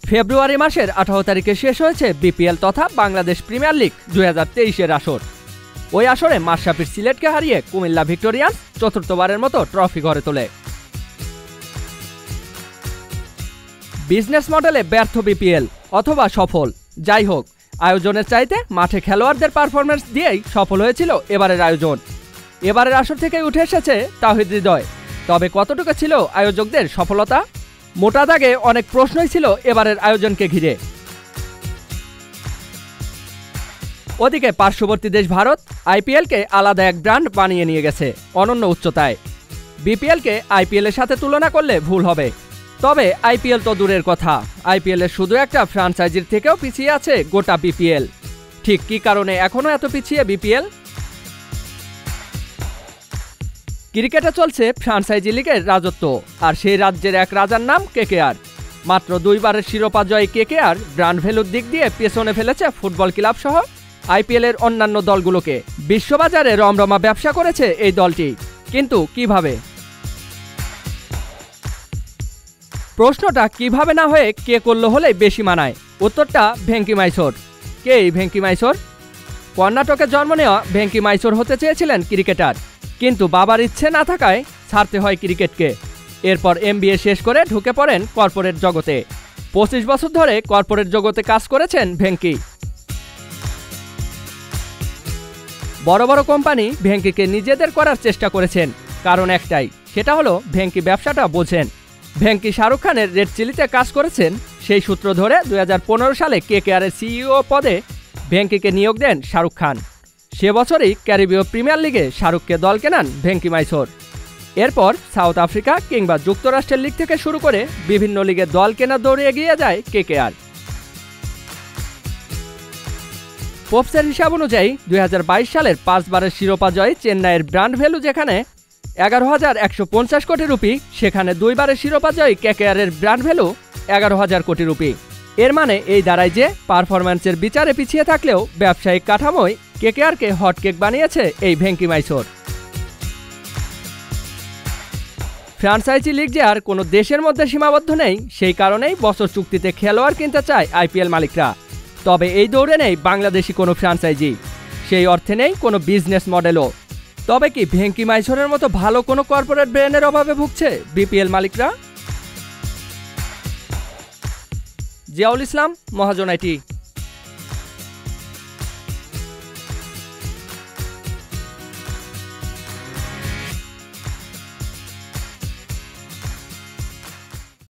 ফেব্রুয়ারি মাসের 18 তারিখে শেষ হয়েছে বিপিএল তথা বাংলাদেশ প্রিমিয়ার লিগ 2023-এর আসর। ওই আসরে মাশরাফির সিলেটকে হারিয়ে কুমিল্লা ভিক্টোরিয়ান্স চতুর্থবারের মতো ট্রফি ঘরে তোলে। বিজনেস মডেলে ব্যর্থ বিপিএল অথবা সফল, যাই হোক, আয়োজনের চাইতে মাঠে খেলোয়াড়দের পারফরম্যান্স দিয়েই সফল হয়েছিল এবারের আয়োজন। এবারের আসর থেকেই উঠে এসেছে তাওহিদ হৃদয়। তবে কতটুকু ছিল আয়োজকদের সফলতা? মোটা দাগে অনেক প্রশ্নই ছিল এবারের আয়োজনকে ঘিরে। ওদিকে পার্শ্ববর্তী দেশ ভারত আইপিএলকে আলাদা এক ব্র্যান্ড বানিয়ে নিয়ে গেছে অনন্য উচ্চতায়। বিপিএলকে আইপিএলের সাথে তুলনা করলে ভুল হবে। তবে আইপিএল তো দূরের কথা, আইপিএলের শুধু একটা ফ্র্যাঞ্চাইজির থেকেও পিছিয়ে আছে গোটা বিপিএল। ঠিক কী কারণে এখনও এত পিছিয়ে বিপিএল? ক্রিকেটে চলছে ফ্র্যাঞ্চাইজি লিগের রাজত্ব, আর সেই রাজ্যের এক রাজার নাম কেকেআর। মাত্র 2 বারের শিরোপা জয়ী কেকেআর ব্র্যান্ড ভ্যালুর দিক দিয়ে পেছনে ফেলেছে ফুটবল ক্লাব সহ আইপিএলের অন্যান্য দলগুলোকে। বিশ্ববাজারে রমরমা ব্যবসা করেছে এই দলটি, কিন্তু কিভাবে? প্রশ্নটা কিভাবে না হয়ে কে করলো হলেই বেশি মানায়। উত্তরটা ভেঙ্কি মাইসোর। কে এই ভেঙ্কি মাইসোর? কর্ণাটকে জন্ম নেওয়া ভেঙ্কি মাইসোর হতে চেয়েছিলেন ক্রিকেটার, কিন্তু বাবার ইচ্ছে না থাকায় ছাড়তে হয় ক্রিকেটকে। এরপর এমবিএ শেষ করে ঢুকে পড়েন কর্পোরেট জগতে। 25 বছর ধরে কর্পোরেট জগতে কাজ করেছেন ভেঙ্কি। বড় বড় কোম্পানি ভেঙ্কিকে নিজেদের করার চেষ্টা করেছেন, কারণ একটাই, সেটা হলো ভেঙ্কি ব্যবসাটা বোঝেন। ভেঙ্কি শাহরুখ খানের রেড চিলিতে কাজ করেছেন, সেই সূত্র ধরে 2015 সালে কেকেআরের সিইও পদে ভেঙ্কিকে নিয়োগ দেন শাহরুখ খান। সে বছরই ক্যারিবীয় প্রিমিয়ার লিগে শাহরুখকে দল কেনান ভেঙ্কি মাইসোর। এরপর সাউথ আফ্রিকা কিংবা যুক্তরাষ্ট্রের লিগ থেকে শুরু করে বিভিন্ন লিগে দল কেনার দৌড়ে এগিয়ে যায় কেকেআর। ফোর্বসের হিসাব অনুযায়ী 2022 সালের 5 বারের শিরোপা জয় চেন্নাইয়ের ব্র্যান্ড ভ্যালু যেখানে 11,150 কোটি রুপি, সেখানে 2 বারের শিরোপা জয়ী কেকেআরের ব্র্যান্ড ভ্যালু 11,000 কোটি রুপি। এর মানে এই দাঁড়ায় যে পারফরম্যান্সের বিচারে পিছিয়ে থাকলেও ব্যবসায়িক কাঠামোয় কেকেআরকে হটকেক বানিয়েছে এই ভেঙ্কি মাইসোর। ফ্র্যাঞ্চাইজি লিগ যে আর কোনো দেশের মধ্যে সীমাবদ্ধ নেই, সেই কারণেই বছর চুক্তিতে খেলোয়াড় কিনতে চায় আইপিএল মালিকরা। তবে এই দৌড়ে নেই বাংলাদেশি কোনো ফ্র্যাঞ্চাইজি, সেই অর্থে নেই কোনো বিজনেস মডেলও। তবে কি ভেঙ্কি মাইসোরের মতো ভালো কোনো কর্পোরেট ব্র্যান্ডের অভাবে ভুগছে বিপিএল মালিকরা? জিয়াউল ইসলাম, মহাজন আইটি।